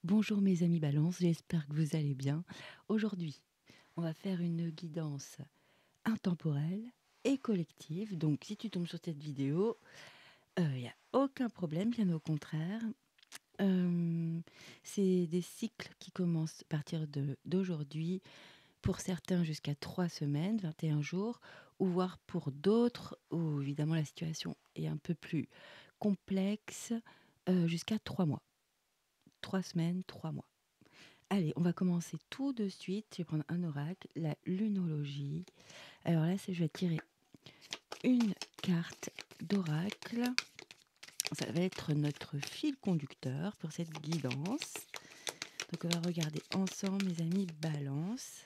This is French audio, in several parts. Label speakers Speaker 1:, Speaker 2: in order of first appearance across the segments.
Speaker 1: Bonjour mes amis Balance, j'espère que vous allez bien. Aujourd'hui, on va faire une guidance intemporelle et collective. Donc si tu tombes sur cette vidéo, il n'y a aucun problème, bien au contraire. C'est des cycles qui commencent à partir d'aujourd'hui, pour certains jusqu'à 3 semaines, 21 jours, ou voire pour d'autres, où évidemment la situation est un peu plus complexe, jusqu'à 3 mois. 3 semaines, 3 mois. Allez, on va commencer tout de suite. Je vais prendre un oracle, la lunologie. Alors là, je vais tirer une carte d'oracle. Ça va être notre fil conducteur pour cette guidance. Donc on va regarder ensemble, mes amis, balance.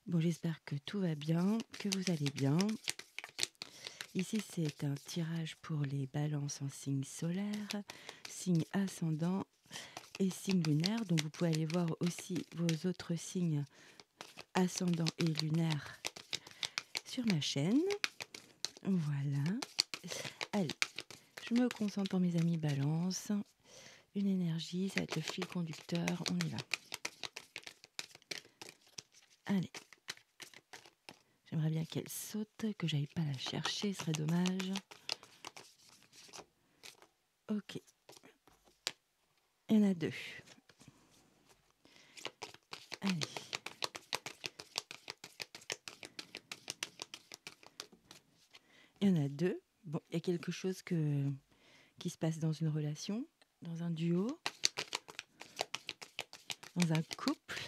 Speaker 1: Bon, j'espère que tout va bien, que vous allez bien. Ici, c'est un tirage pour les balances en signe solaire, signe ascendant et signe lunaire. Donc vous pouvez aller voir aussi vos autres signes ascendant et lunaire sur ma chaîne. Voilà. Allez, je me concentre pour mes amis balance. Une énergie, ça va être le fil conducteur. On y va. Allez. J'aimerais bien qu'elle saute, que j'aille pas la chercher, ce serait dommage. Ok. Il y en a deux. Allez. Il y en a deux. Bon, il y a quelque chose qui se passe dans une relation, dans un duo, dans un couple.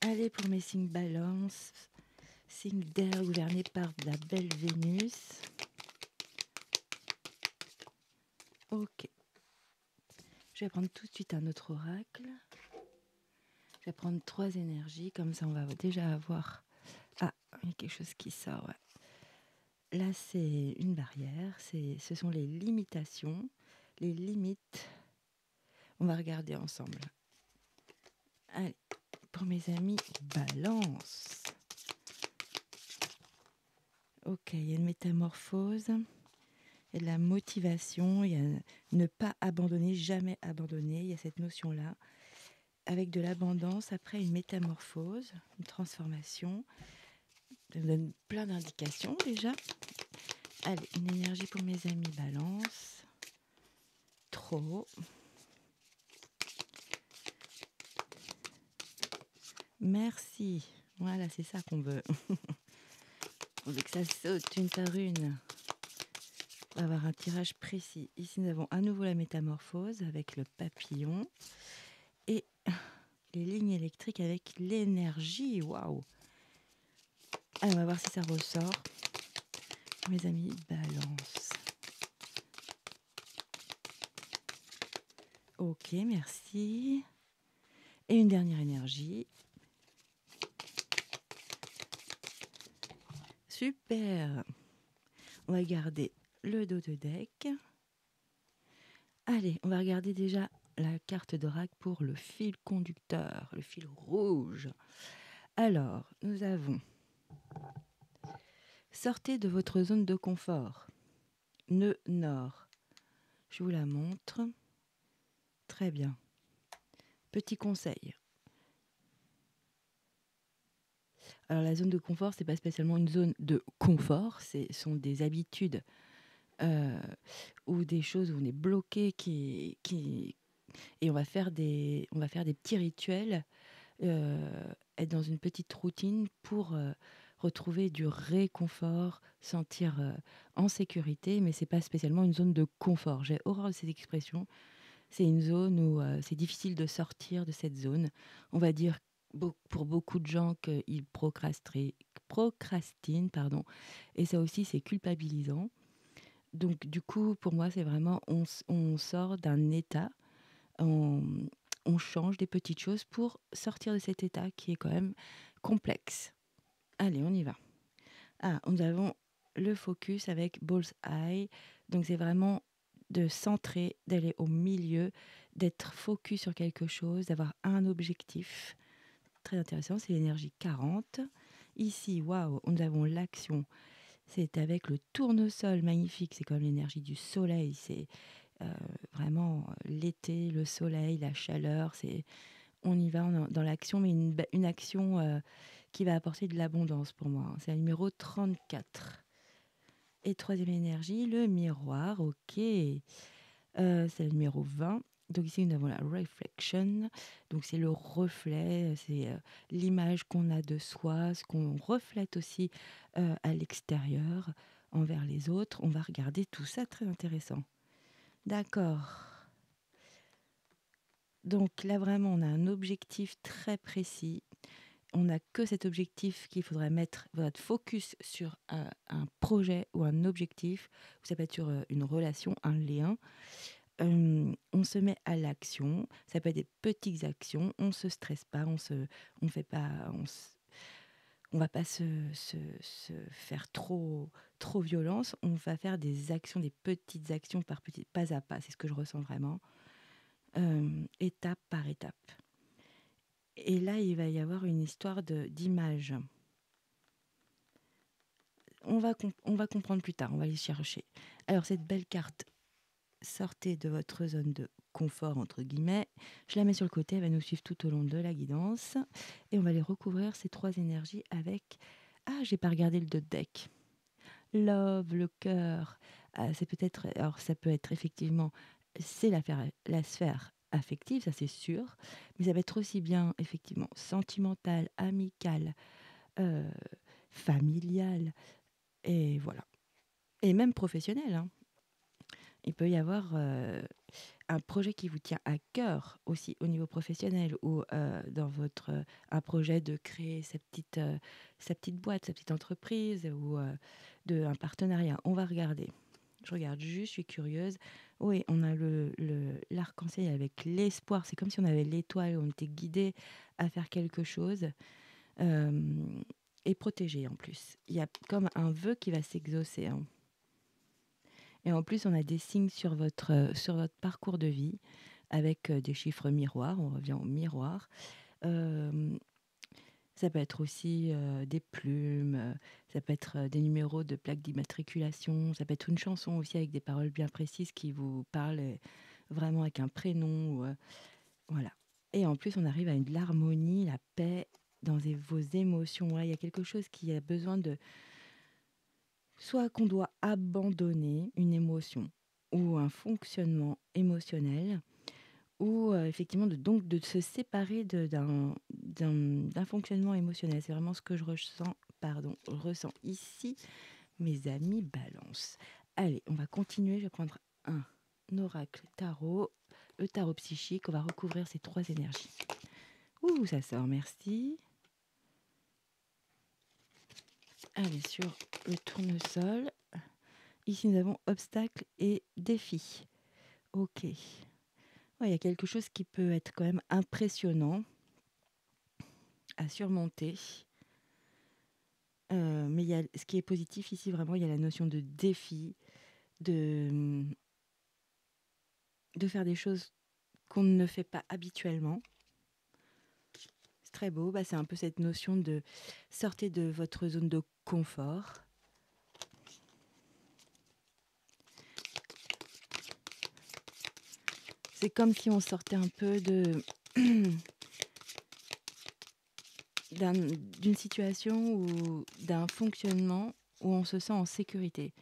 Speaker 1: Allez pour mes signes balance, signe d'air gouverné par la belle Vénus. Ok. Je vais prendre tout de suite un autre oracle. Je vais prendre 3 énergies, comme ça on va déjà avoir... Ah, il y a quelque chose qui sort, ouais. Là, c'est une barrière, ce sont les limitations, les limites. On va regarder ensemble. Allez, pour mes amis, balance. Ok, il y a une métamorphose, il y a de la motivation, il y a ne pas abandonner, jamais abandonner, il y a cette notion-là. Avec de l'abondance, après une métamorphose, une transformation. Ça me donne plein d'indications déjà. Allez, une énergie pour mes amis balance. Trop. Merci. Voilà, c'est ça qu'on veut. On veut que ça saute une par une. On va avoir un tirage précis. Ici, nous avons à nouveau la métamorphose avec le papillon. Et les lignes électriques avec l'énergie. Waouh! Alors, on va voir si ça ressort. Mes amis, balance. Ok, merci. Et une dernière énergie. Super! On va garder le dos de deck. Allez, on va regarder déjà la carte d'oracle pour le fil conducteur, le fil rouge. Alors, nous avons... Sortez de votre zone de confort. Nœud nord. Je vous la montre. Très bien. Petit conseil. Alors la zone de confort, c'est pas spécialement une zone de confort, ce sont des habitudes euh, ou des choses où on est bloqué et on va faire des petits rituels, être dans une petite routine pour retrouver du réconfort, sentir en sécurité, mais c'est pas spécialement une zone de confort. J'ai horreur de cette expression. C'est une zone où c'est difficile de sortir de cette zone. On va dire pour beaucoup de gens qu'ils procrastinent, pardon. Et ça aussi, c'est culpabilisant. Donc, du coup, pour moi, c'est vraiment, on sort d'un état, on, on change des petites choses pour sortir de cet état qui est quand même complexe. Allez, on y va. Ah, nous avons le focus avec Bullseye. Donc, c'est vraiment de centrer, d'aller au milieu, d'être focus sur quelque chose, d'avoir un objectif. Très intéressant, c'est l'énergie 40. Ici, waouh, nous avons l'action. C'est avec le tournesol magnifique, c'est comme l'énergie du soleil. C'est Vraiment, l'été, le soleil, la chaleur, on y va dans l'action, mais une action qui va apporter de l'abondance pour moi, hein. C'est le numéro 34. Et troisième énergie, le miroir, ok. C'est le numéro 20. Donc ici, nous avons la reflection. Donc c'est le reflet, c'est l'image qu'on a de soi, ce qu'on reflète aussi à l'extérieur, envers les autres. On va regarder tout ça, très intéressant. D'accord. Donc là, vraiment, on a un objectif très précis. On n'a que cet objectif qu'il faudrait mettre votre focus sur un projet ou un objectif. Ça peut être sur une relation, un lien. On se met à l'action. Ça peut être des petites actions. On se stresse pas. On fait pas. On va pas se faire trop violence. On va faire des actions, des petites actions par petites, pas à pas. C'est ce que je ressens vraiment, étape par étape. Et là, il va y avoir une histoire d'image. On va comprendre plus tard, on va les chercher. Alors, cette belle carte, sortez de votre zone de confort, entre guillemets. Je la mets sur le côté, elle va nous suivre tout au long de la guidance. Et on va les recouvrir, ces trois énergies, avec... Ah, j'ai pas regardé le deck. Love, le cœur. C'est peut-être... Alors, ça peut être effectivement... C'est la sphère affective, ça c'est sûr. Mais ça va être aussi bien, effectivement, sentimental, amical, euh, familial. Et voilà. Et même professionnel, hein. Il peut y avoir un projet qui vous tient à cœur aussi au niveau professionnel ou dans un projet de créer sa petite boîte, sa petite entreprise ou un partenariat. On va regarder. Je regarde juste, je suis curieuse. Oui, on a l'arc-en-ciel avec l'espoir. C'est comme si on avait l'étoile, on était guidé à faire quelque chose et protégé en plus. Il y a comme un vœu qui va s'exaucer, hein. Et en plus, on a des signes sur votre parcours de vie avec des chiffres miroirs. On revient au miroir. Euh, Ça peut être aussi des plumes, ça peut être des numéros de plaques d'immatriculation, ça peut être une chanson aussi avec des paroles bien précises qui vous parlent vraiment avec un prénom. Voilà. Et en plus, on arrive à de l'harmonie, la paix dans vos émotions. Voilà, il y a quelque chose qui a besoin de soit qu'on doit abandonner une émotion ou un fonctionnement émotionnel, ou effectivement donc de se séparer d'un fonctionnement émotionnel. C'est vraiment ce que je ressens ici, mes amis balance. Allez, on va continuer. Je vais prendre un oracle tarot, le tarot psychique. On va recouvrir ces trois énergies. Ouh, ça sort, merci. Allez, sur le tournesol. Ici, nous avons obstacles et défis. Ok. Ouais, il y a quelque chose qui peut être quand même impressionnant à surmonter. Mais ce qui est positif ici, vraiment, il y a la notion de défi, de, de faire des choses qu'on ne fait pas habituellement. C'est très beau. C'est un peu cette notion de sortir de votre zone de confort. C'est comme si on sortait un peu d'une situation ou d'un fonctionnement où on se sent en sécurité.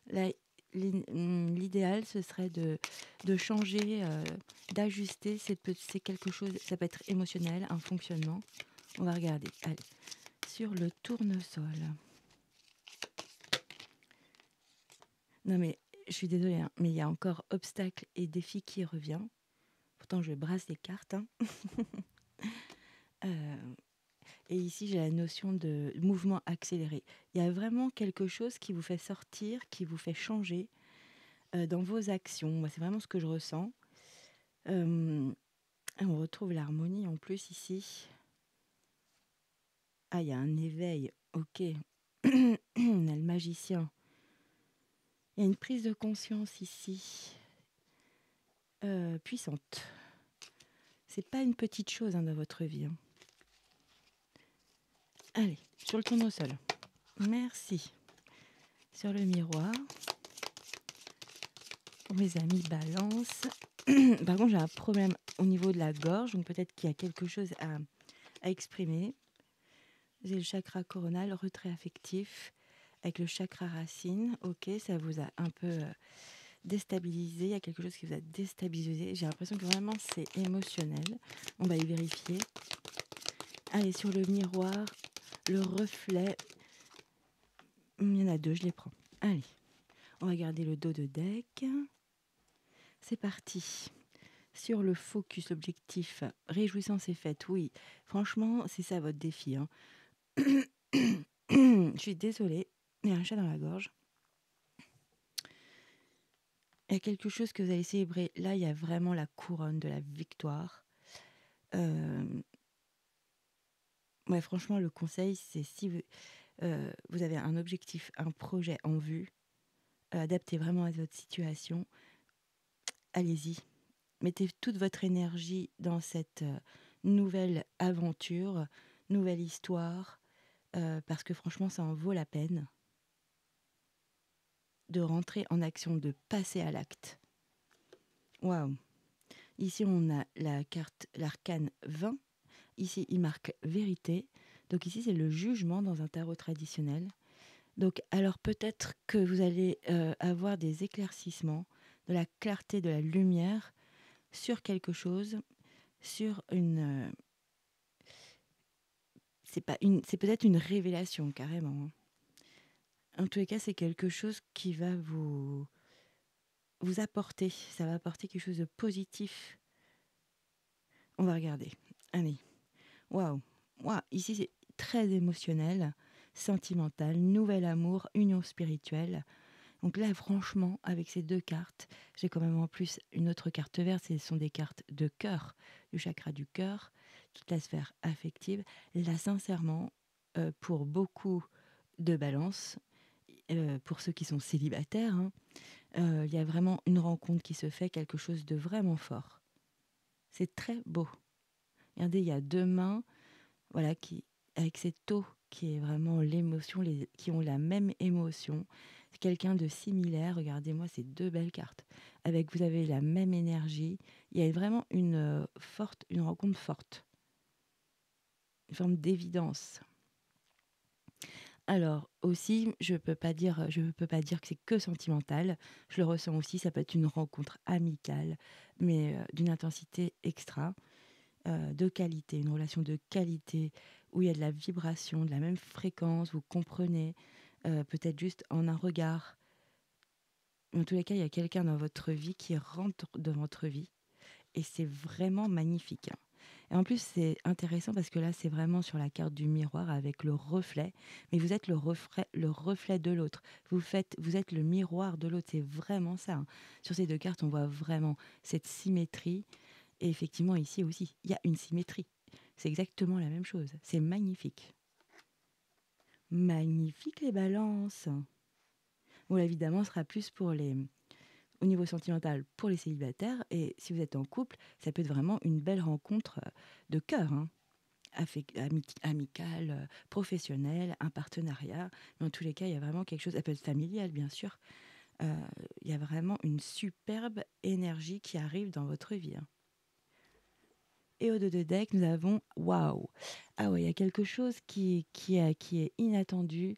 Speaker 1: Là, l'idéal, ce serait de changer, d'ajuster. C'est quelque chose, ça peut être émotionnel, un fonctionnement. On va regarder. Allez, sur le tournesol. Non mais, je suis désolée, hein, mais il y a encore obstacle et défi qui revient. Pourtant, je brasse les cartes, hein. Et ici, j'ai la notion de mouvement accéléré. Il y a vraiment quelque chose qui vous fait sortir, qui vous fait changer dans vos actions. Moi, c'est vraiment ce que je ressens. On retrouve l'harmonie en plus ici. Ah, il y a un éveil. Ok. On a le magicien. Il y a une prise de conscience ici. Puissante. C'est pas une petite chose, hein, dans votre vie, hein. Allez, sur le tournesol. Merci. Sur le miroir. pour mes amis balance. Par contre, j'ai un problème au niveau de la gorge, donc peut-être qu'il y a quelque chose à exprimer. J'ai le chakra coronal, retrait affectif, avec le chakra racine. Ok, ça vous a un peu déstabilisé. Il y a quelque chose qui vous a déstabilisé. J'ai l'impression que vraiment c'est émotionnel. On va y vérifier. Allez, sur le miroir, le reflet. Il y en a deux, je les prends. Allez, on va garder le dos de deck. C'est parti. Sur le focus, l'objectif, réjouissance et fête. Oui, franchement, c'est ça votre défi. Hein. Je suis désolée, il y a un chat dans la gorge. Il y a quelque chose que vous allez célébrer. Là, il y a vraiment la couronne de la victoire. Ouais, franchement, le conseil, c'est si vous avez un objectif, un projet en vue, adapté vraiment à votre situation, allez-y. Mettez toute votre énergie dans cette nouvelle aventure, nouvelle histoire, parce que franchement, ça en vaut la peine de rentrer en action, de passer à l'acte. Waouh! Ici, on a la carte, l'arcane 20. Ici, il marque vérité. Donc ici, c'est le jugement dans un tarot traditionnel. Donc, alors peut-être que vous allez avoir des éclaircissements, de la clarté, de la lumière sur quelque chose, sur une... c'est peut-être une révélation, carrément. Hein. En tous les cas, c'est quelque chose qui va vous apporter. Ça va apporter quelque chose de positif. On va regarder. Allez. Waouh. Waouh. Ici, c'est très émotionnel, sentimental, nouvel amour, union spirituelle. Donc là, franchement, avec ces deux cartes, j'ai quand même en plus une autre carte verte. Ce sont des cartes de cœur, du chakra du cœur, toute la sphère affective. Là, sincèrement, pour beaucoup de balances, pour ceux qui sont célibataires, hein, il y a vraiment une rencontre qui se fait, quelque chose de vraiment fort. C'est très beau. Regardez, il y a deux mains, voilà, avec cette eau qui est vraiment l'émotion, qui ont la même émotion. C'est quelqu'un de similaire. Regardez-moi ces deux belles cartes. Vous avez la même énergie. Il y a vraiment une rencontre forte, une forme d'évidence. Alors aussi, je peux pas dire que c'est que sentimental. Je le ressens aussi. Ça peut être une rencontre amicale, mais d'une intensité extra. De qualité, une relation de qualité où il y a de la vibration, de la même fréquence, vous comprenez, peut-être juste en un regard. En tous les cas, il y a quelqu'un dans votre vie qui rentre dans votre vie et c'est vraiment magnifique. Hein. Et en plus, c'est intéressant parce que là, c'est vraiment sur la carte du miroir avec le reflet, mais vous êtes le reflet de l'autre. Vous êtes le miroir de l'autre, c'est vraiment ça. Hein. Sur ces deux cartes, on voit vraiment cette symétrie. Et effectivement, ici aussi, il y a une symétrie. C'est exactement la même chose. C'est magnifique. Magnifique les balances. Bon, là, évidemment, ce sera plus au niveau sentimental pour les célibataires. Et si vous êtes en couple, ça peut être vraiment une belle rencontre de cœur. Hein. Amicale, professionnelle, un partenariat. Mais en tous les cas, il y a vraiment quelque chose, ça peut être familial, bien sûr. Il y a vraiment une superbe énergie qui arrive dans votre vie. Hein. Et au dos de deck, nous avons waouh. Ah ouais, il y a quelque chose qui est inattendu,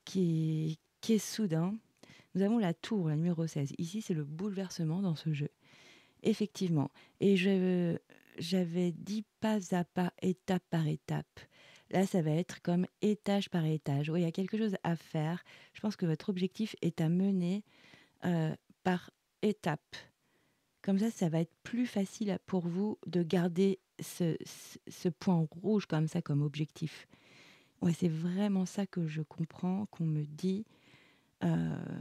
Speaker 1: qui est soudain. Nous avons la tour, la numéro 16. Ici, c'est le bouleversement dans ce jeu. Effectivement. Et j'avais dit pas à pas, étape par étape. Là, ça va être comme étage par étage. Oui, il y a quelque chose à faire. Je pense que votre objectif est à mener par étapes. Comme ça va être plus facile pour vous de garder ce point rouge comme ça, comme objectif. Ouais, c'est vraiment ça que je comprends, qu'on me dit. Euh,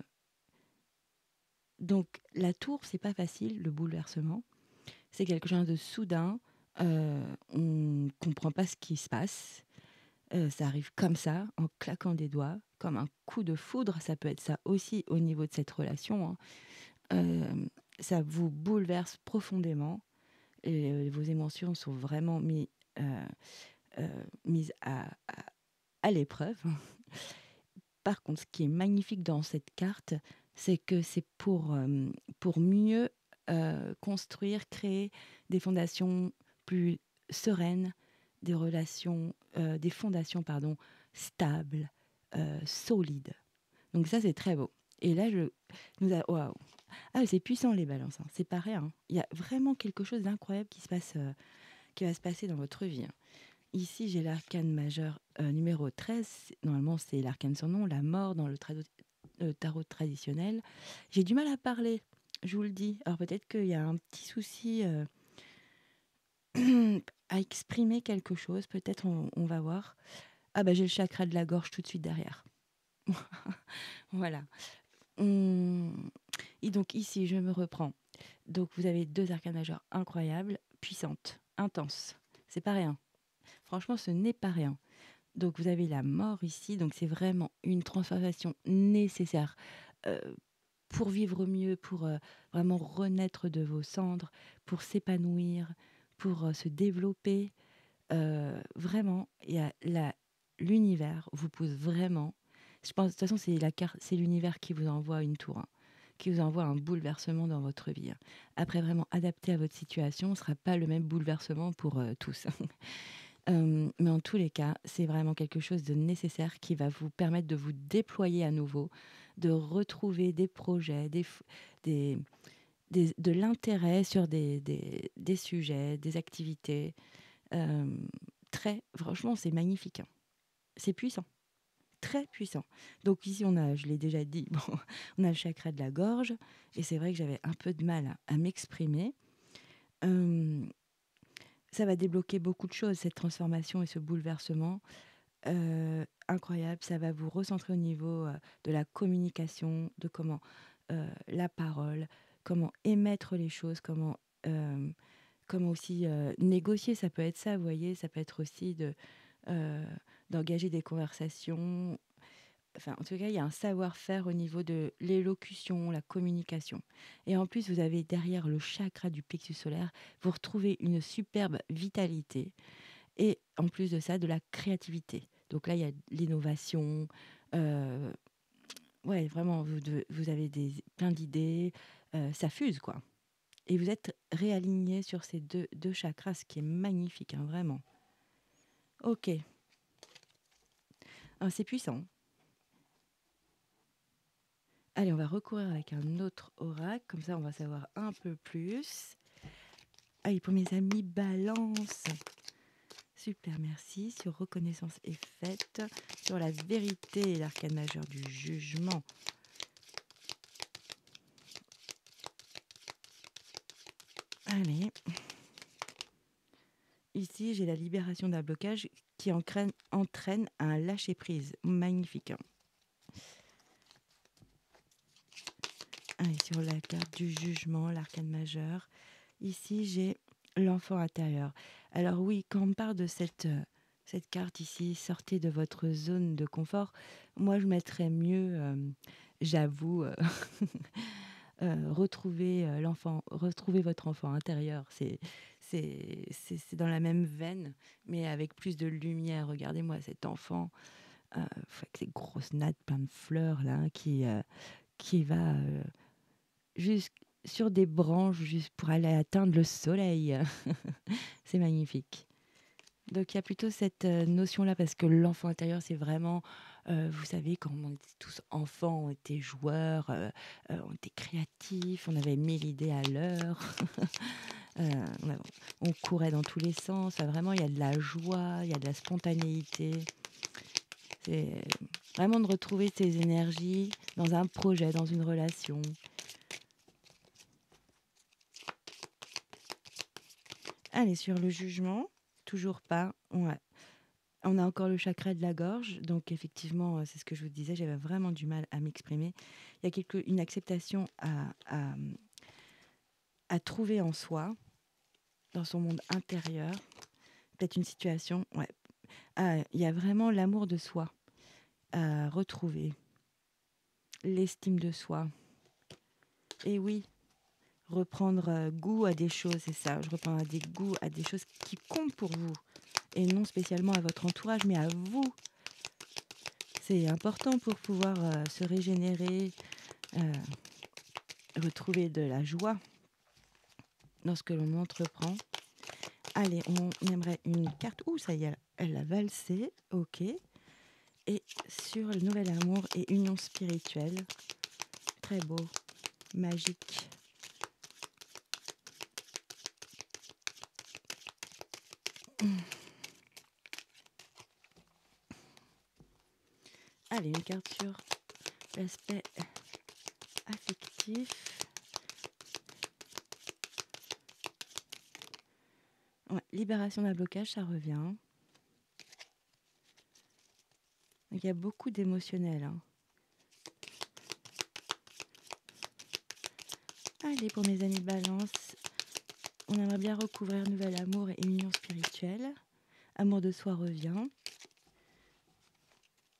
Speaker 1: donc, la tour, c'est pas facile, le bouleversement. C'est quelque chose de soudain. On comprend pas ce qui se passe. Ça arrive comme ça, en claquant des doigts, comme un coup de foudre. Ça peut être ça aussi au niveau de cette relation. Hein. Ça vous bouleverse profondément. Et vos émotions sont vraiment mises à l'épreuve. Par contre, ce qui est magnifique dans cette carte, C'est que c'est pour mieux, construire, créer des fondations plus sereines, des fondations, pardon, stables, solides. Donc ça, c'est très beau. Et là, waouh! Ah, c'est puissant les balances, hein, c'est pas rien, hein. Il y a vraiment quelque chose d'incroyable qui va se passer dans votre vie, hein. Ici, j'ai l'arcane majeur, numéro 13. Normalement, c'est l'arcane sans nom, la mort dans le tarot traditionnel. J'ai du mal à parler, je vous le dis. Alors peut-être qu'il y a un petit souci, à exprimer quelque chose, peut-être on va voir. Ah bah, j'ai le chakra de la gorge tout de suite derrière. Voilà. Mmh et donc ici, je me reprends. Donc vous avez 2 arcanes majeures incroyables, puissantes, intenses. C'est pas rien. Franchement, ce n'est pas rien. Donc vous avez la mort ici, donc c'est vraiment une transformation nécessaire, heu, pour vivre mieux, pour, vraiment renaître de vos cendres, pour s'épanouir, pour, se développer. Vraiment, il y a l'univers vous pousse vraiment. Je pense de toute façon, c'est l'univers qui vous envoie une tour, hein, qui vous envoie un bouleversement dans votre vie, hein. Après vraiment adapté à votre situation, ce ne sera pas le même bouleversement pour, tous. Mais en tous les cas, c'est vraiment quelque chose de nécessaire qui va vous permettre de vous déployer à nouveau, de retrouver des projets, des de l'intérêt sur des sujets, des activités. Hem, Très franchement, c'est magnifique, hein. C'est puissant, très puissant. Donc ici, je l'ai déjà dit, bon, on a le chakra de la gorge et c'est vrai que j'avais un peu de mal à m'exprimer. Hem, Ça va débloquer beaucoup de choses, cette transformation et ce bouleversement. Incroyable, ça va vous recentrer au niveau, de la communication, de comment, la parole, comment émettre les choses, comment aussi, négocier. Ça peut être ça, vous voyez? Ça peut être aussi heu, d'engager des conversations. Enfin, en tout cas, il y a un savoir-faire au niveau de l'élocution, la communication. Et en plus, vous avez derrière le chakra du plexus solaire, vous retrouvez une superbe vitalité et en plus de ça, de la créativité. Donc là, il y a de l'innovation, heu, ouais, vraiment, vous avez plein d'idées, ça fuse, quoi. Et vous êtes réaligné sur ces deux chakras, ce qui est magnifique, hein, vraiment. OK. Ah, c'est puissant. Allez, on va recourir avec un autre oracle, comme ça on va savoir un peu plus. Allez, pour mes amis balance. Super, merci. Sur reconnaissance est faite, sur la vérité et l'arcane majeur du jugement. Allez. Ici, j'ai la libération d'un blocage qui entraîne un lâcher-prise. Magnifique, hein. Allez, sur la carte du jugement, l'arcane majeur. Ici, j'ai l'enfant intérieur. Alors oui, quand on parle de cette carte ici, sortez de votre zone de confort, moi je mettrais mieux, j'avoue, retrouver votre enfant intérieur. C'est dans la même veine, mais avec plus de lumière. Regardez-moi cet enfant, avec ses grosses nattes plein de fleurs là, qui va juste sur des branches juste pour aller atteindre le soleil. C'est magnifique. Donc il y a plutôt cette notion-là, parce que l'enfant intérieur, c'est vraiment, vous savez, quand on était tous enfants, on était joueurs, on était créatifs, on avait 1000 idées à l'heure, euh, on, a- on courait dans tous les sens. Enfin, vraiment, il y a de la joie, il y a de la spontanéité. C'est vraiment de retrouver ces énergies dans un projet, dans une relation. Allez, sur le jugement, toujours pas. Ouais. On a encore le chakra de la gorge, donc effectivement, c'est ce que je vous disais, j'avais vraiment du mal à m'exprimer. Il y a une acceptation à trouver en soi, dans son monde intérieur, peut-être une situation. Ouais. Ah, il y a vraiment l'amour de soi à retrouver, l'estime de soi. Et oui, reprendre goût à des choses, c'est ça. Je reprends des goûts à des choses qui comptent pour vous, et non spécialement à votre entourage, mais à vous. C'est important pour pouvoir se régénérer, euh, retrouver de la joie dans ce que l'on entreprend. Allez, on aimerait une carte. Ouh, ça y est, elle a valsé. Ok. Et sur le nouvel amour et union spirituelle. Très beau, magique. Allez, une carte sur l'aspect affectif. Ouais, libération d'un blocage, ça revient. Donc, il y a beaucoup d'émotionnel. Hein. Allez, pour mes amis Balance, on aimerait bien recouvrir nouvel amour et union spirituelle. Amour de soi revient.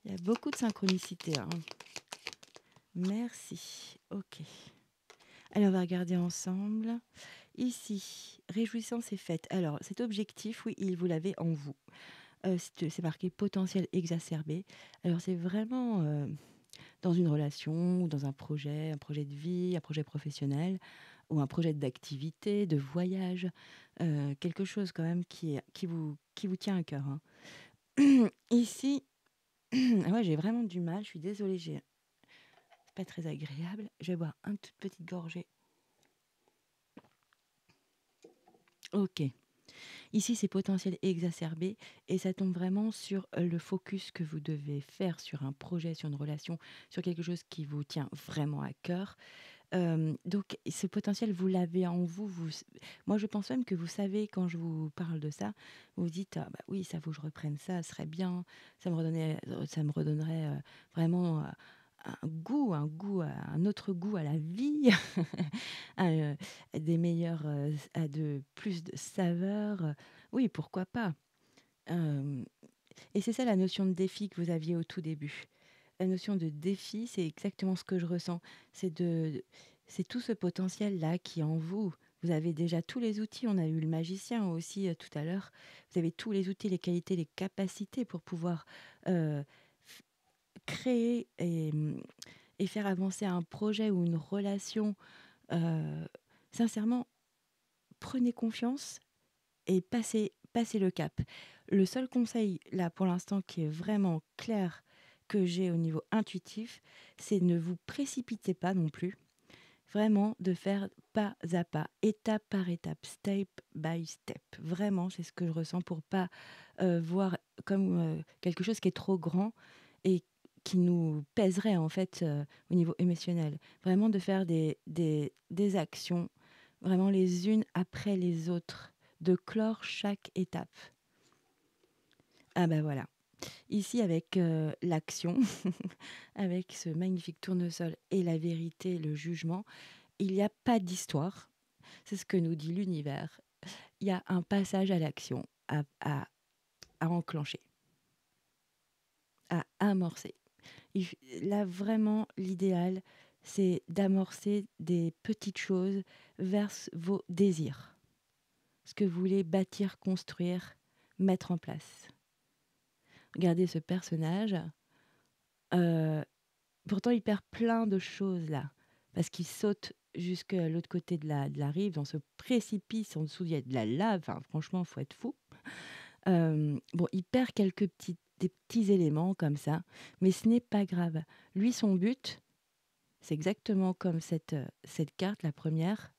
Speaker 1: Il y a beaucoup de synchronicité. Hein. Merci. Ok. Allez, on va regarder ensemble. Ici, réjouissance et fête. Alors, cet objectif, oui, vous l'avez en vous. C'est marqué potentiel exacerbé. Alors, c'est vraiment dans une relation ou dans un projet de vie, un projet professionnel ou un projet d'activité, de voyage. Quelque chose quand même qui vous tient à cœur. Hein. Ici, ouais, j'ai vraiment du mal. Je suis désolée, c'est pas très agréable. Je vais boire une toute petite gorgée. Ok. Ici, c'est potentiel exacerbé et ça tombe vraiment sur le focus que vous devez faire sur un projet, sur une relation, sur quelque chose qui vous tient vraiment à cœur. Donc, ce potentiel, vous l'avez en vous. Moi, je pense même que vous savez, quand je vous parle de ça, vous vous dites, ah, bah oui, ça faut que je reprenne ça, ce serait bien, ça me redonnerait vraiment un autre goût à la vie, à, des meilleurs, à de plus de saveurs. Oui, pourquoi pas. Euh, et c'est ça la notion de défi que vous aviez au tout début. La notion de défi, c'est exactement ce que je ressens. C'est tout ce potentiel-là qui est en vous. Vous avez déjà tous les outils. On a eu le magicien aussi tout à l'heure. Vous avez tous les outils, les qualités, les capacités pour pouvoir euh, créer et faire avancer un projet ou une relation. Euh, Sincèrement, prenez confiance et passez le cap. Le seul conseil, là, pour l'instant, qui est vraiment clair que j'ai au niveau intuitif, c'est ne vous précipitez pas non plus. Vraiment, de faire pas à pas, étape par étape, step by step. Vraiment, c'est ce que je ressens pour pas voir comme quelque chose qui est trop grand et qui nous pèserait, en fait, au niveau émotionnel. Vraiment, de faire des actions, vraiment les unes après les autres, de clore chaque étape. Ah ben voilà. Ici, avec l'action, avec ce magnifique tournesol et la vérité, le jugement, il n'y a pas d'histoire. C'est ce que nous dit l'univers. Il y a un passage à l'action, à enclencher, à amorcer. Là, vraiment, l'idéal, c'est d'amorcer des petites choses vers vos désirs. Ce que vous voulez bâtir, construire, mettre en place. Regardez ce personnage. Euh, Pourtant, il perd plein de choses là. Parce qu'il saute jusqu'à l'autre côté de la rive, dans ce précipice en dessous, il y a de la lave. Enfin, franchement, il faut être fou. Bon, il perd des petits éléments comme ça, mais ce n'est pas grave. Lui, son but, c'est exactement comme cette carte, la première,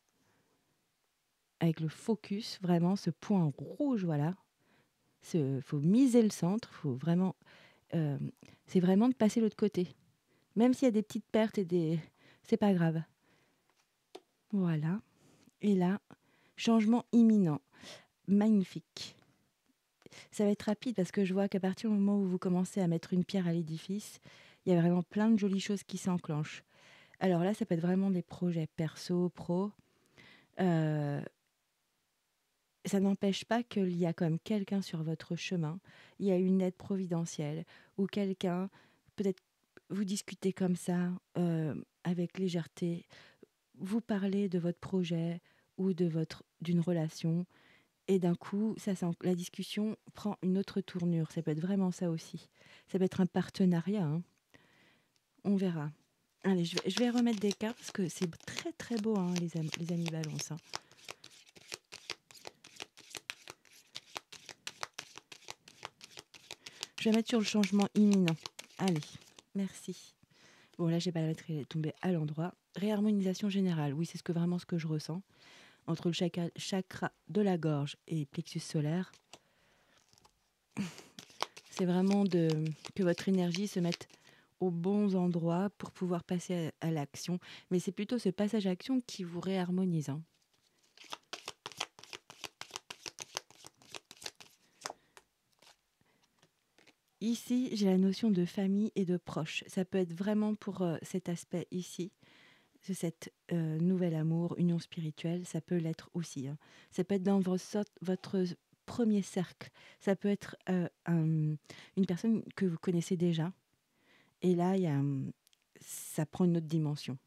Speaker 1: avec le focus, vraiment, ce point rouge, voilà. Faut miser le centre, faut vraiment, euh, c'est vraiment de passer l'autre côté. Même s'il y a des petites pertes c'est pas grave. Voilà. Et là, changement imminent. Magnifique. Ça va être rapide parce que je vois qu'à partir du moment où vous commencez à mettre une pierre à l'édifice, il y a vraiment plein de jolies choses qui s'enclenchent. Alors là, ça peut être vraiment des projets perso, pro. Euh, Ça n'empêche pas qu'il y a quand même quelqu'un sur votre chemin. Il y a une aide providentielle ou quelqu'un, peut-être vous discutez comme ça, avec légèreté, vous parlez de votre projet ou d'une relation. Et d'un coup, la discussion prend une autre tournure. Ça peut être vraiment ça aussi. Ça peut être un partenariat. Hein. On verra. Allez, je vais remettre des cartes parce que c'est très très beau, hein, les amis Balance, hein. Je vais mettre sur le changement imminent. Allez, merci. Bon, là, j'ai pas la mettre, elle est tombée à l'endroit. Réharmonisation générale, oui, c'est vraiment ce que je ressens. Entre le chakra de la gorge et plexus solaire, c'est vraiment que votre énergie se mette aux bons endroits pour pouvoir passer à l'action. Mais c'est plutôt ce passage à l'action qui vous réharmonise, hein. Ici, j'ai la notion de famille et de proche. Ça peut être vraiment pour cet aspect ici, cet nouvel amour, union spirituelle, ça peut l'être aussi, hein. Ça peut être dans votre premier cercle. Ça peut être une personne que vous connaissez déjà. Et là, ça prend une autre dimension.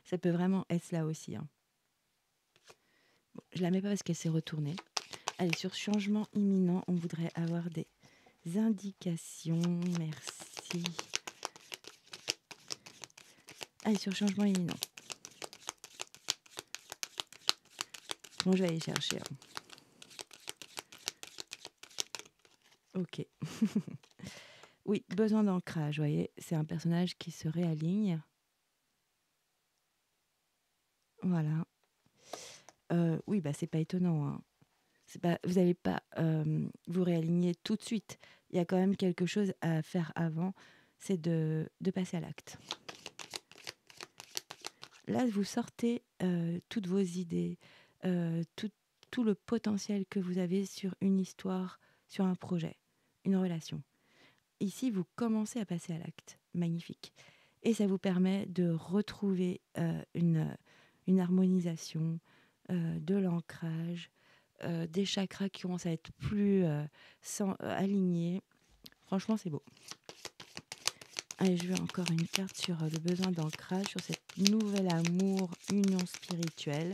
Speaker 1: Ça peut vraiment être cela aussi, hein. Bon, je la mets pas parce qu'elle s'est retournée. Allez, sur changement imminent, on voudrait avoir des indications. Merci. Allez, sur changement imminent. Bon, je vais aller chercher, hein. Ok. Oui, besoin d'ancrage, vous voyez. C'est un personnage qui se réaligne. Voilà. Oui, bah, c'est pas étonnant, hein. Vous n'allez pas vous réaligner tout de suite. Il y a quand même quelque chose à faire avant, c'est de passer à l'acte. Là, vous sortez toutes vos idées, tout le potentiel que vous avez sur une histoire, sur un projet, une relation. Ici, vous commencez à passer à l'acte. Magnifique. Et ça vous permet de retrouver une harmonisation, de l'ancrage, des chakras qui commencent à être plus alignés. Franchement, c'est beau. Allez, je veux encore une carte sur le besoin d'ancrage, sur cette nouvel amour, union spirituelle.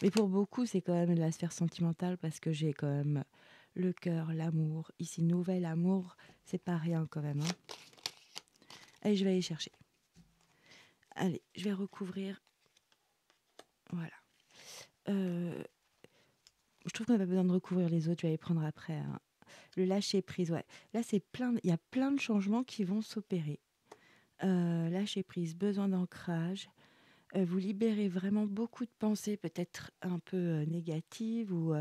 Speaker 1: Mais pour beaucoup, c'est quand même de la sphère sentimentale parce que j'ai quand même le cœur, l'amour. Ici, nouvel amour, c'est pas rien quand même, hein. Allez, je vais aller chercher. Allez, je vais recouvrir. Voilà. Je trouve qu'on n'a pas besoin de recouvrir les autres, je vais les prendre après, hein. Le lâcher prise, ouais. Là, il y a plein de changements qui vont s'opérer. Lâcher prise, besoin d'ancrage. Vous libérez vraiment beaucoup de pensées, peut-être un peu négatives ou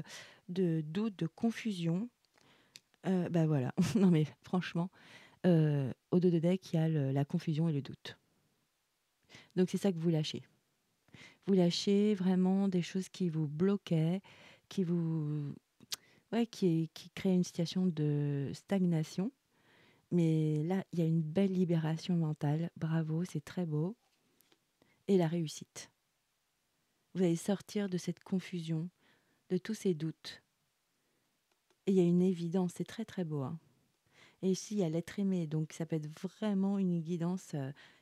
Speaker 1: de doutes, de confusion. Bah voilà, non mais franchement, au dos de deck, il y a la confusion et le doute. Donc c'est ça que vous lâchez. Vous lâchez vraiment des choses qui vous bloquaient, qui vous, ouais, qui créent une situation de stagnation. Mais là, il y a une belle libération mentale. Bravo, c'est très beau. Et la réussite. Vous allez sortir de cette confusion, de tous ces doutes. Et il y a une évidence, c'est très très beau, hein. Et ici, il y a l'être aimé, donc ça peut être vraiment une guidance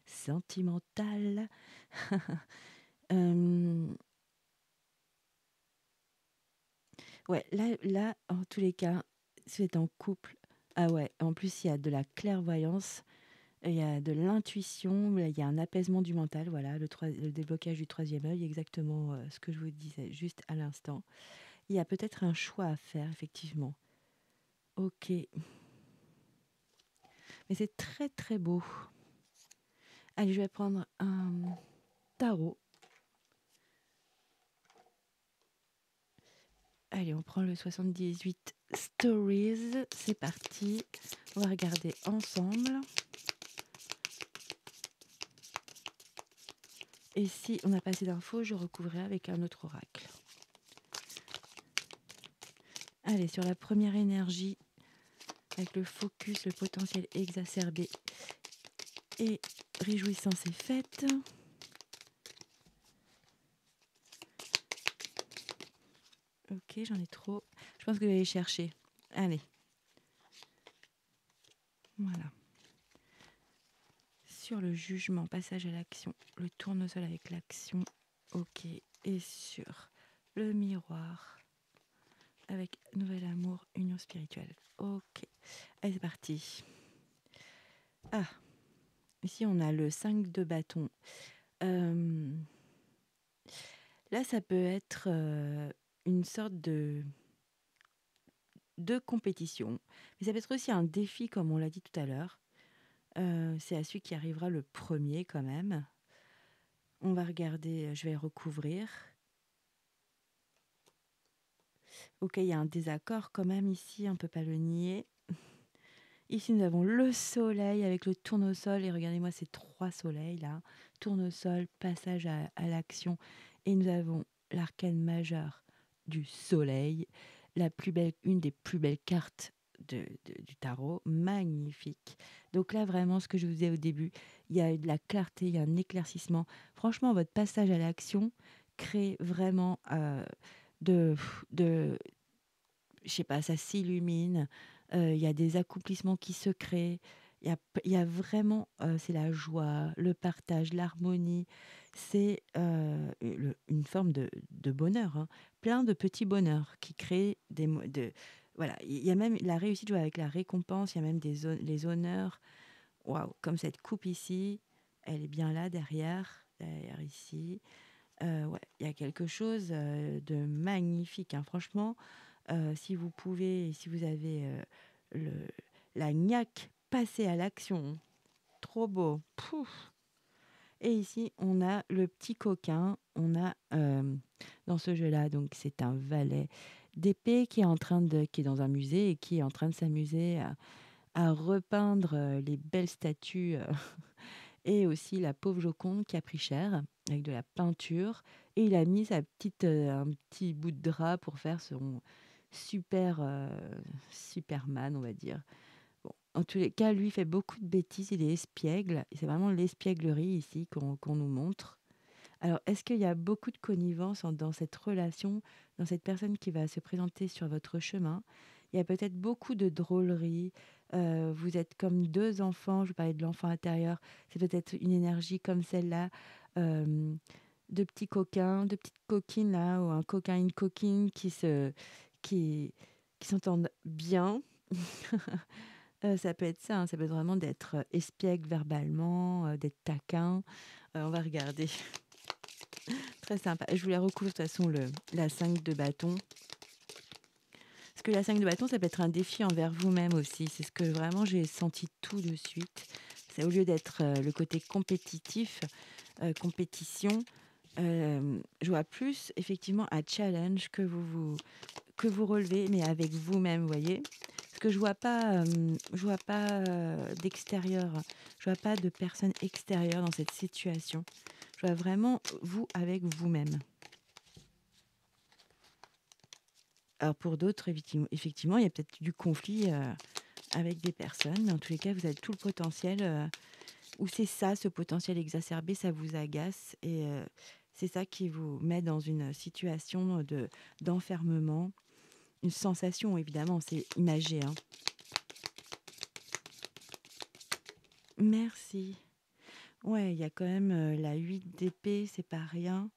Speaker 1: sentimentale. Euh, ouais, là, en tous les cas, si vous êtes en couple, ah ouais, en plus, il y a de la clairvoyance, il y a de l'intuition, il y a un apaisement du mental, voilà, le déblocage du troisième œil, exactement ce que je vous disais juste à l'instant. Il y a peut-être un choix à faire, effectivement. Ok. Mais c'est très très beau. Allez, je vais prendre un tarot. Allez, on prend le 78 Stories. C'est parti. On va regarder ensemble. Et si on n'a pas assez d'infos, je recouvrirai avec un autre oracle. Allez, sur la première énergie, avec le focus, le potentiel exacerbé et réjouissance est faite. Ok, j'en ai trop. Je pense que je vais aller chercher. Allez. Voilà. Sur le jugement, passage à l'action, le tournesol avec l'action. Ok. Et sur le miroir, avec nouvel amour, union spirituelle. Ok, allez c'est parti. Ah, ici on a le 5 de bâton. Euh, Là ça peut être une sorte de compétition, mais ça peut être aussi un défi comme on l'a dit tout à l'heure. C'est à celui qui arrivera le premier quand même. On va regarder, je vais recouvrir. Ok, il y a un désaccord quand même ici, on ne peut pas le nier. Ici, nous avons le soleil avec le tournesol. Et regardez-moi ces 3 soleils là. Tournesol, passage à l'action. Et nous avons l'arcane majeur du soleil. Une des plus belles cartes du tarot. Magnifique. Donc là, vraiment, ce que je vous disais au début, il y a de la clarté, il y a un éclaircissement. Franchement, votre passage à l'action crée vraiment de, de, je sais pas, ça s'illumine, il y a des accomplissements qui se créent, il y a vraiment, c'est la joie, le partage, l'harmonie, c'est une forme de bonheur, hein. Plein de petits bonheurs qui créent voilà, il y a même la réussite joue avec la récompense, il y a même les honneurs. Waouh, comme cette coupe ici, elle est bien là derrière ici. Ouais, il y a quelque chose de magnifique, hein. Franchement, si vous pouvez, si vous avez le, la niaque, passez à l'action. Trop beau. Pouf. Et ici, on a le petit coquin. On a dans ce jeu-là, donc c'est un valet d'épée qui est dans un musée et qui est en train de s'amuser à repeindre les belles statues et aussi la pauvre Joconde qui a pris cher avec de la peinture. Et il a mis un petit bout de drap pour faire son Superman, on va dire. Bon, en tous les cas, lui fait beaucoup de bêtises, il est espiègle. Et c'est vraiment l'espièglerie ici qu'on nous montre. Alors, est-ce qu'il y a beaucoup de connivence dans cette relation, dans cette personne qui va se présenter sur votre chemin? Il y a peut-être beaucoup de drôlerie. Vous êtes comme 2 enfants, je vous parlais de l'enfant intérieur, c'est peut-être une énergie comme celle-là, de petits coquins, de petites coquines là, ou un coquin, une coquine qui, qui s'entendent bien. Ça peut être ça, hein, ça peut être vraiment d'être espiègle verbalement, d'être taquin. On va regarder. Très sympa. Je voulais recouvrir de toute façon la 5 de bâton. Parce que la 5 de bâton, ça peut être un défi envers vous-même aussi. C'est ce que vraiment j'ai senti tout de suite. C'est au lieu d'être le côté compétitif, compétition, je vois plus effectivement un challenge que vous relevez, mais avec vous-même, vous voyez. Parce que je vois pas d'extérieur, je vois pas de personne extérieure dans cette situation. Je vois vraiment vous avec vous-même. Alors pour d'autres, effectivement, il y a peut-être du conflit avec des personnes, mais en tous les cas, vous avez tout le potentiel, ou c'est ça, ce potentiel exacerbé, ça vous agace, et c'est ça qui vous met dans une situation d'enfermement, une sensation, évidemment, c'est imagé, hein. Merci. Ouais, il y a quand même la 8 d'épée, c'est pas rien.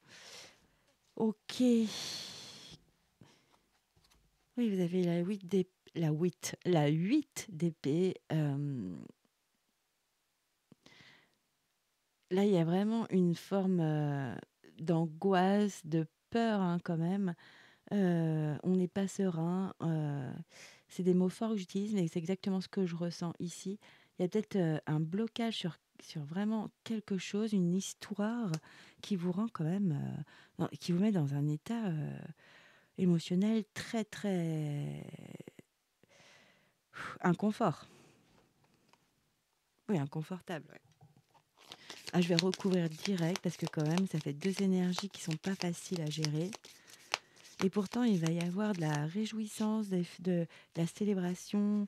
Speaker 1: Ok. Oui, vous avez la 8 d'épée. La 8 d'épée. Là, il y a vraiment une forme d'angoisse, de peur, hein, quand même. On n'est pas serein. C'est des mots forts que j'utilise, mais c'est exactement ce que je ressens ici. Il y a peut-être un blocage sur vraiment quelque chose, une histoire qui vous rend quand même, qui vous met dans un état émotionnel très, très inconfort. Oui, inconfortable. Ouais. Ah, je vais recouvrir direct parce que quand même, ça fait 2 énergies qui sont pas faciles à gérer. Et pourtant, il va y avoir de la réjouissance, de la célébration.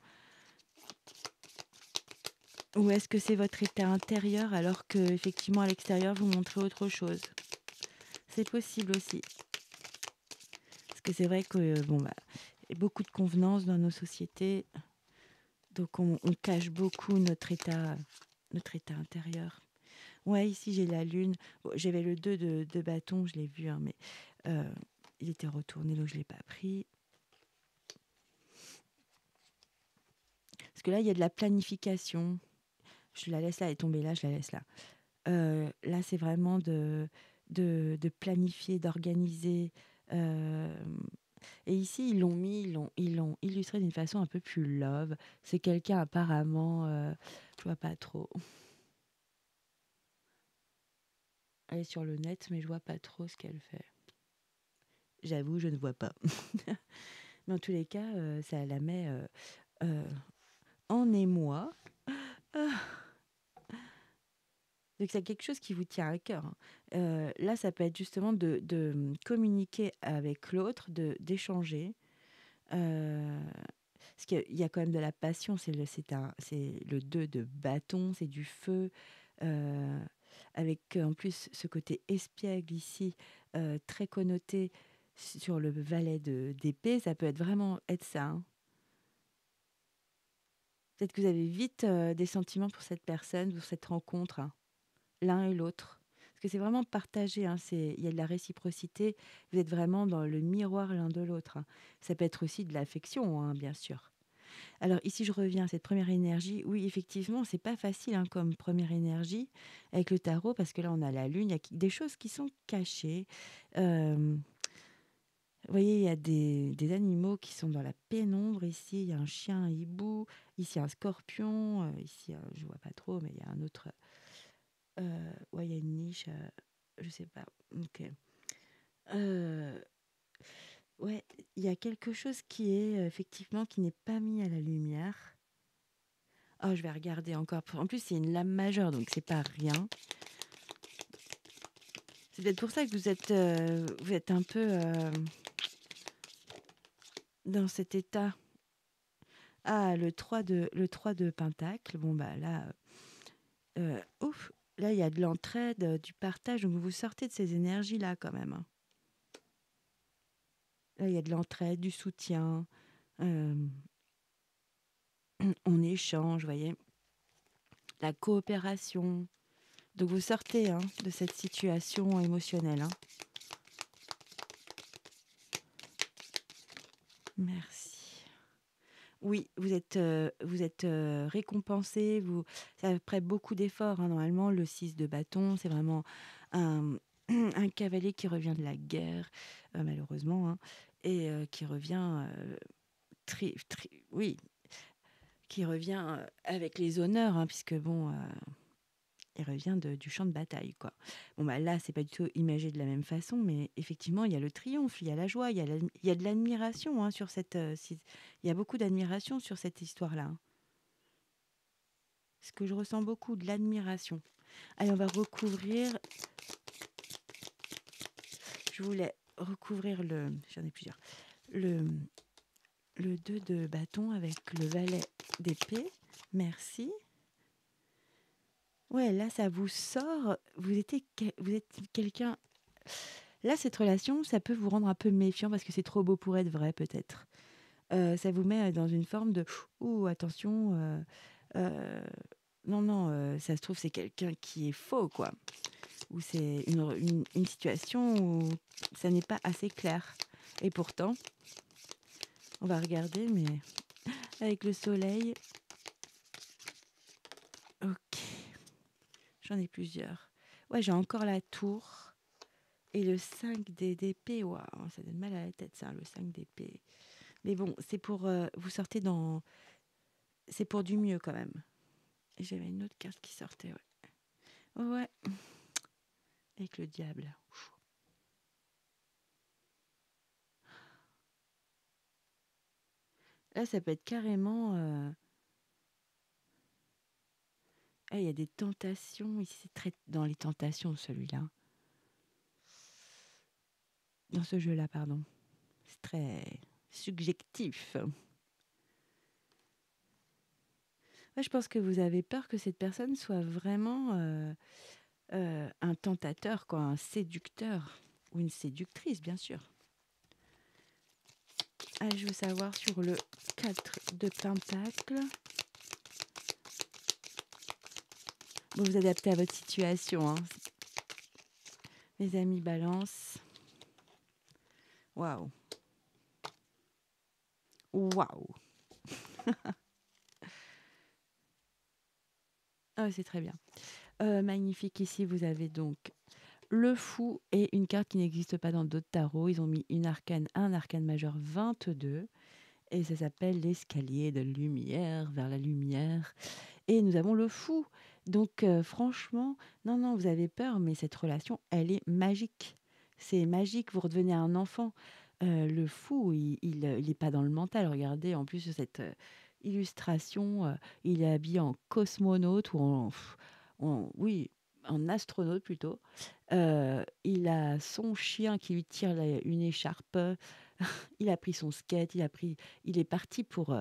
Speaker 1: Ou est-ce que c'est votre état intérieur alors que effectivement à l'extérieur vous montrez autre chose? C'est possible aussi. Parce que c'est vrai que bon bah, il y a beaucoup de convenances dans nos sociétés, donc on cache beaucoup notre état intérieur. Ouais, ici j'ai la lune. Bon, j'avais le 2 de bâton, je l'ai vu, hein, mais il était retourné donc je l'ai pas pris. Parce que là, il y a de la planification. Je la laisse là, elle est tombée là, je la laisse là. Là, c'est vraiment de planifier, d'organiser. euh, et ici, ils l'ont illustré d'une façon un peu plus love. C'est quelqu'un apparemment, je vois pas trop. Elle est sur le net, mais je vois pas trop ce qu'elle fait. J'avoue, je ne vois pas. Mais en tous les cas, ça la met euh, en émoi. Ah, donc c'est quelque chose qui vous tient à cœur, hein. Là, ça peut être justement de communiquer avec l'autre, d'échanger. Euh, Parce qu'il y a quand même de la passion, c'est le 2 de bâton, c'est du feu, euh, avec en plus ce côté espiègle ici, très connoté sur le valet d'épée, ça peut être vraiment être ça, hein. Peut-être que vous avez vite des sentiments pour cette personne, pour cette rencontre, hein, l'un et l'autre. Parce que c'est vraiment partagé, hein, il y a de la réciprocité, vous êtes vraiment dans le miroir l'un de l'autre, hein. Ça peut être aussi de l'affection, hein, bien sûr. Alors ici, je reviens à cette première énergie. Oui, effectivement, c'est pas facile, hein, comme première énergie avec le tarot, parce que là, on a la lune, il y a des choses qui sont cachées. Euh, Vous voyez, il y a des animaux qui sont dans la pénombre. Ici, il y a un chien, un hibou. Ici, un scorpion. Ici, je vois pas trop, mais il y a un autre. Ouais, il y a une niche. Je sais pas. Ok. Euh, ouais, il y a quelque chose qui est effectivement qui n'est pas mis à la lumière. Oh, je vais regarder encore. En plus, c'est une lame majeure, donc c'est pas rien. C'est peut-être pour ça que vous êtes un peu dans cet état. Ah, le 3 de Pentacle. Bon, bah là, ouf, là, il y a de l'entraide, du partage. Donc, vous sortez de ces énergies-là quand même, hein. Là, il y a de l'entraide, du soutien. euh, on échange, vous voyez. La coopération. Donc, vous sortez, hein, de cette situation émotionnelle, hein. Merci. Oui, vous êtes récompensé. Après beaucoup d'efforts, hein. Normalement, le 6 de bâton, c'est vraiment un, un cavalier qui revient de la guerre, malheureusement, hein, et qui revient, oui, qui revient avec les honneurs, hein, puisque bon, il revient du champ de bataille, quoi. Bon, bah là, c'est pas du tout imagé de la même façon, mais effectivement, il y a le triomphe, il y a la joie, il y a de l'admiration, hein, sur il y a beaucoup d'admiration sur cette histoire-là, hein. Ce que je ressens beaucoup, de l'admiration. Allez, on va recouvrir. Je voulais recouvrir j'en ai plusieurs. Le, le 2 de bâton avec le valet d'épée. Merci. Ouais, là, ça vous sort. Vous êtes quelqu'un. Là, cette relation, ça peut vous rendre un peu méfiant parce que c'est trop beau pour être vrai, peut-être. Ça vous met dans une forme de ouh, attention. Euh, non, non, ça se trouve, c'est quelqu'un qui est faux, quoi. Ou c'est une situation où ça n'est pas assez clair. Et pourtant, on va regarder, mais avec le soleil. Ok, j'en ai plusieurs. Ouais, j'ai encore la tour. Et le 5 d'épée, waouh, ça donne mal à la tête, ça, le 5 d'épée. Mais bon, c'est pour. Vous sortez dans. C'est pour du mieux quand même. Et j'avais une autre carte qui sortait, ouais. Ouais, avec le diable. Là, ça peut être carrément. Ah, il y a des tentations. Ici, c'est très dans les tentations, celui-là. Dans ce jeu-là, pardon. C'est très subjectif. Ouais, je pense que vous avez peur que cette personne soit vraiment un tentateur, quoi, un séducteur. Ou une séductrice, bien sûr. Ah, je veux savoir sur le 4 de Pentacle. Bon, vous adaptez à votre situation, hein. Les amis, balance. Waouh. Waouh. Ah, c'est très bien. Magnifique. Ici, vous avez donc le fou et une carte qui n'existe pas dans d'autres tarots. Ils ont mis un arcane majeur 22 et ça s'appelle l'escalier de lumière vers la lumière. Et nous avons le fou. Donc, franchement, non, non, vous avez peur, mais cette relation, elle est magique. C'est magique, vous redevenez un enfant. Le fou, il est pas dans le mental. Regardez, en plus, cette illustration, il est habillé en cosmonaute ou oui, en astronaute plutôt. Il a son chien qui lui tire une écharpe. Il a pris son skate, il est parti pour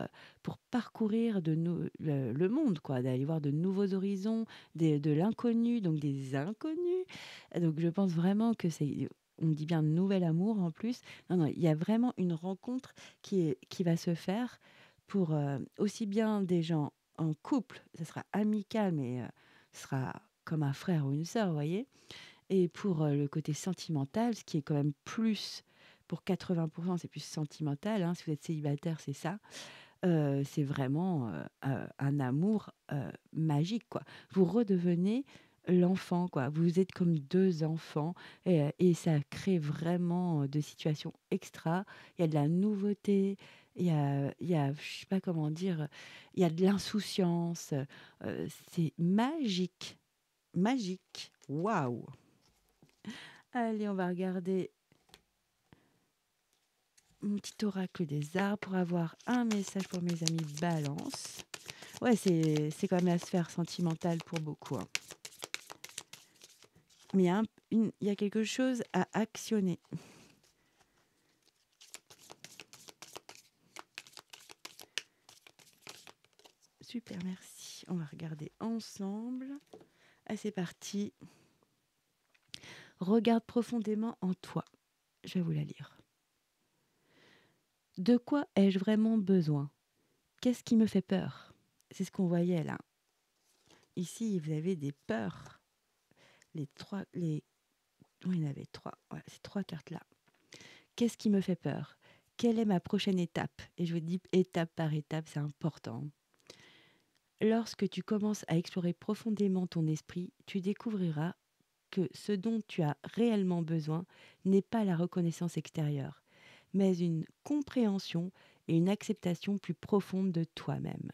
Speaker 1: parcourir le monde, quoi, d'aller voir de nouveaux horizons, de l'inconnu, donc des inconnus. Donc je pense vraiment que on dit bien nouvel amour en plus. Non, non, il y a vraiment une rencontre qui va se faire pour aussi bien des gens en couple, ça sera amical, mais ce sera comme un frère ou une sœur, vous voyez. Et pour le côté sentimental, ce qui est quand même plus, pour 80%, c'est plus sentimental, hein. Si vous êtes célibataire, c'est ça. C'est vraiment un amour magique, quoi. Vous redevenez l'enfant, quoi. Vous êtes comme deux enfants et ça crée vraiment de situations extra. Il y a de la nouveauté, je sais pas comment dire, il y a de l'insouciance. C'est magique, magique. Waouh! Allez, on va regarder mon petit oracle des arts pour avoir un message pour mes amis Balance. Ouais, c'est quand même la sphère sentimentale pour beaucoup, hein. Mais il y a quelque chose à actionner. Super, merci. On va regarder ensemble. Ah, c'est parti. Regarde profondément en toi. Je vais vous la lire. De quoi ai-je vraiment besoin? Qu'est-ce qui me fait peur? C'est ce qu'on voyait là. Ici, vous avez des peurs. Oui, il y en avait trois. Ouais, ces trois cartes-là. Qu'est-ce qui me fait peur? Quelle est ma prochaine étape? Et je vous dis étape par étape, c'est important. Lorsque tu commences à explorer profondément ton esprit, tu découvriras que ce dont tu as réellement besoin n'est pas la reconnaissance extérieure, mais une compréhension et une acceptation plus profonde de toi-même.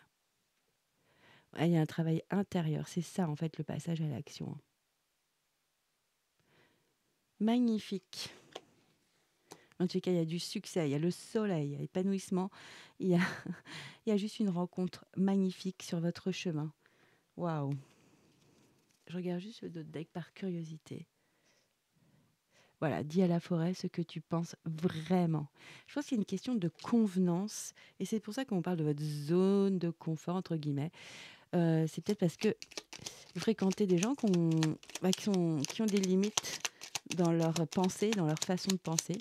Speaker 1: Il y a un travail intérieur, c'est ça en fait le passage à l'action. Magnifique. En tout cas, il y a du succès, il y a le soleil, il y a l'épanouissement, il y a, il y a juste une rencontre magnifique sur votre chemin. Waouh! Je regarde juste le dos de deck par curiosité. Voilà, dis à la forêt ce que tu penses vraiment. Je pense qu'il y a une question de convenance, et c'est pour ça qu'on parle de votre zone de confort, entre guillemets. C'est peut-être parce que vous fréquentez des gens qui ont des limites dans leur pensée, dans leur façon de penser.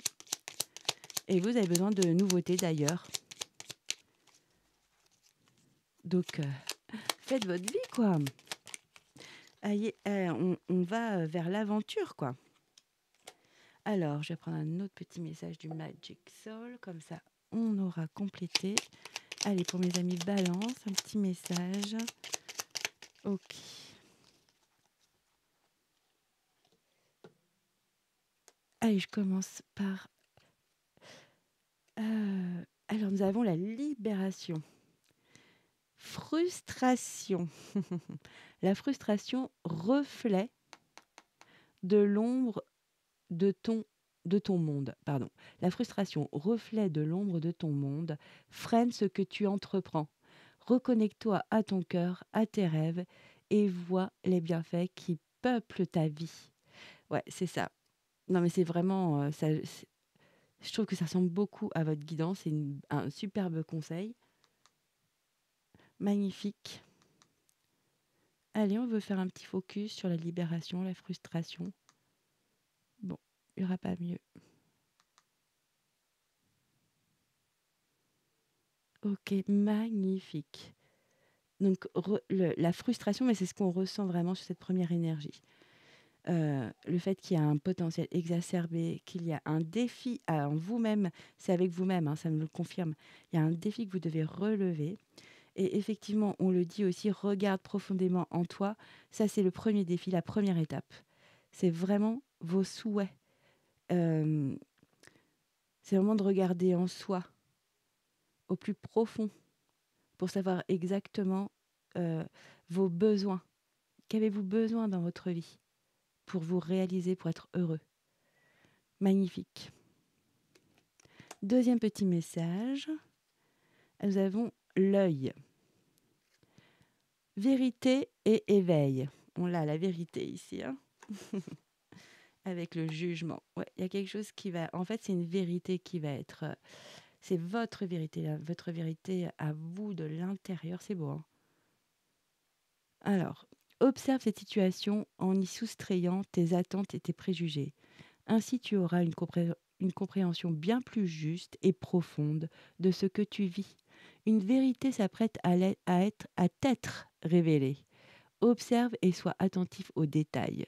Speaker 1: Et vous avez besoin de nouveautés d'ailleurs. Donc, faites votre vie, quoi. Allez, on va vers l'aventure, quoi. Alors, je vais prendre un autre petit message du Magic Soul, comme ça, on aura complété. Allez, pour mes amis Balance, un petit message. Ok. Allez, je commence par... alors, nous avons la libération. Frustration. La frustration, reflet de l'ombre de ton monde. Pardon. La frustration, reflet de l'ombre de ton monde, freine ce que tu entreprends. Reconnecte-toi à ton cœur, à tes rêves et vois les bienfaits qui peuplent ta vie. Ouais, c'est ça. Non, mais c'est vraiment... je trouve que ça ressemble beaucoup à votre guidance. C'est un superbe conseil. Magnifique. Allez, on veut faire un petit focus sur la libération, la frustration. Bon, il n'y aura pas mieux. Ok, magnifique. Donc, la frustration, mais c'est ce qu'on ressent vraiment sur cette première énergie. Le fait qu'il y a un potentiel exacerbé, qu'il y a un défi en vous-même, c'est avec vous-même, hein, ça me le confirme. Il y a un défi que vous devez relever Et effectivement, on le dit aussi, regarde profondément en toi. Ça, c'est le premier défi, la première étape. C'est vraiment vos souhaits. Euh, c'est vraiment de regarder en soi, au plus profond, pour savoir exactement euh, vos besoins. Qu'avez-vous besoin dans votre vie pour vous réaliser, pour être heureux? Magnifique. Deuxième petit message, nous avons l'œil. Vérité et éveil. On l'a, la vérité ici, hein. Avec le jugement. Ouais, il y a quelque chose qui va... En fait, c'est une vérité qui va être... c'est votre vérité, là, votre vérité à vous de l'intérieur. C'est beau, hein. Alors, observe cette situation en y soustrayant tes attentes et tes préjugés. Ainsi, tu auras une compréhension bien plus juste et profonde de ce que tu vis. Une vérité s'apprête à t'être révélée. Observe et sois attentif aux détails.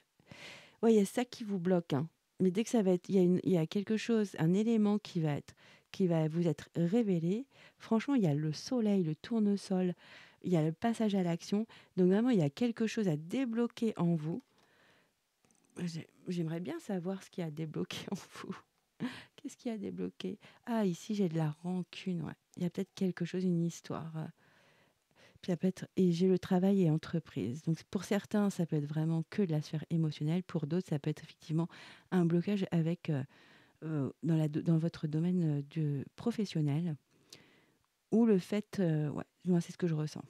Speaker 1: Ouais, il y a ça qui vous bloque, hein. Mais dès que ça va être, il y a quelque chose, un élément qui va vous être révélé. Franchement, il y a le soleil, le tournesol, il y a le passage à l'action. Donc vraiment, il y a quelque chose à débloquer en vous. J'aimerais bien savoir ce qui a débloqué en vous. Qu'est-ce qui a débloqué? Ah, ici, j'ai de la rancune, ouais. Il y a peut-être quelque chose, une histoire. Puis ça peut être, et j'ai le travail et entreprise. Donc pour certains, ça peut être vraiment que de la sphère émotionnelle. Pour d'autres, ça peut être effectivement un blocage avec dans votre domaine professionnel ou le fait, ouais, moi c'est ce que je ressens.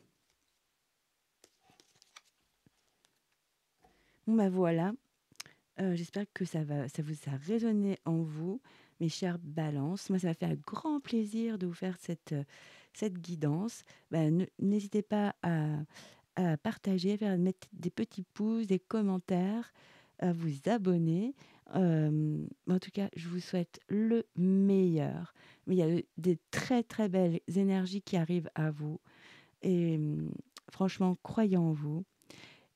Speaker 1: Bon bah voilà, j'espère que ça vous a résonné en vous, mes chères balances. Moi, ça m'a fait un grand plaisir de vous faire cette guidance. Bah, n'hésitez pas à partager, mettre des petits pouces, des commentaires, à vous abonner. En tout cas, je vous souhaite le meilleur. Mais il y a des très très belles énergies qui arrivent à vous. Et franchement, croyez en vous.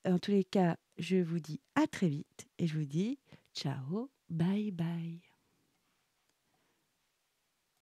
Speaker 1: En tous les cas, je vous dis à très vite et je vous dis ciao, bye bye.